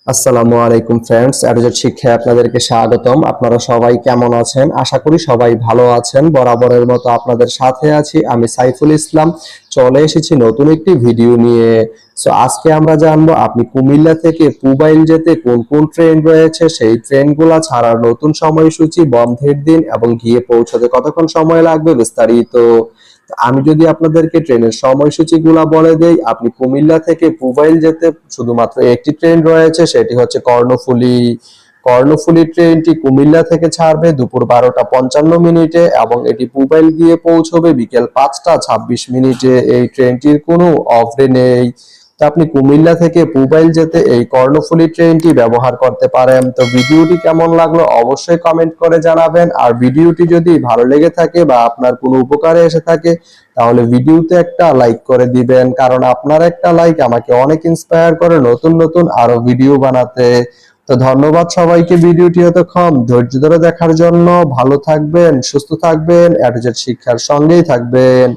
আসসালামু আলাইকুম ফ্রেন্ডস, অ্যাডোজেট শিক্ষায় আপনাদেরকে স্বাগতম। আপনারা সবাই কেমন আছেন? আশা করি সবাই ভালো আছেন। বরাবরের মতো আপনাদের সাথে আছি আমি সাইফুল ইসলাম। চলে এসেছি নতুন একটি ভিডিও নিয়ে। আজকে আমরা জানবো আপনি কুমিল্লা থেকে পুবাইল যেতে কোন কোন ট্রেন রয়েছে, সেই ট্রেনগুলা ছাড়ার নতুন সময়সূচি, বন্ধের দিন এবং গিয়ে পৌঁছতে কতক্ষণ সময় লাগবে বিস্তারিত। আমি যদি আপনাদেরকে ট্রেনের সময়সূচিগুলা বলে দেই, আপনি কুমিল্লা থেকে পুবাইল যেতে শুধুমাত্র একটি ট্রেন রয়েছে, সেটি হচ্ছে কর্ণফুলী। কর্ণফুলী ট্রেনটি কুমিল্লা থেকে ছাড়বে দুপুর 12টা 55 মিনিটে এবং এটি পুবাইল গিয়ে পৌঁছবে বিকেল 5টা 26 মিনিটে। এই ট্রেনটির কোনো অফ ডে নেই। তো আপনি কুমিল্লা থেকে পুবাইল যেতে এই কর্ণফুলী ট্রেনটি ব্যবহার করতে পারেন। তো ভিডিওটি কেমন লাগলো অবশ্যই কমেন্ট করে জানাবেন। আর ভিডিওটি যদি ভালো লেগে থাকে বা আপনার কোনো উপকারে এসে থাকে তাহলে ভিডিওতে একটা লাইক করে দিবেন, কারণ আপনার একটা লাইক আমাকে অনেক ইন্সপায়ার করে নতুন নতুন আরো ভিডিও বানাতে। তো ধন্যবাদ সবাইকে ভিডিওটি এতক্ষণ ধৈর্য ধরে দেখার জন্য। ভালো থাকবেন, সুস্থ থাকবেন, অ্যাডোজেট শিক্ষার সঙ্গেই থাকবেন।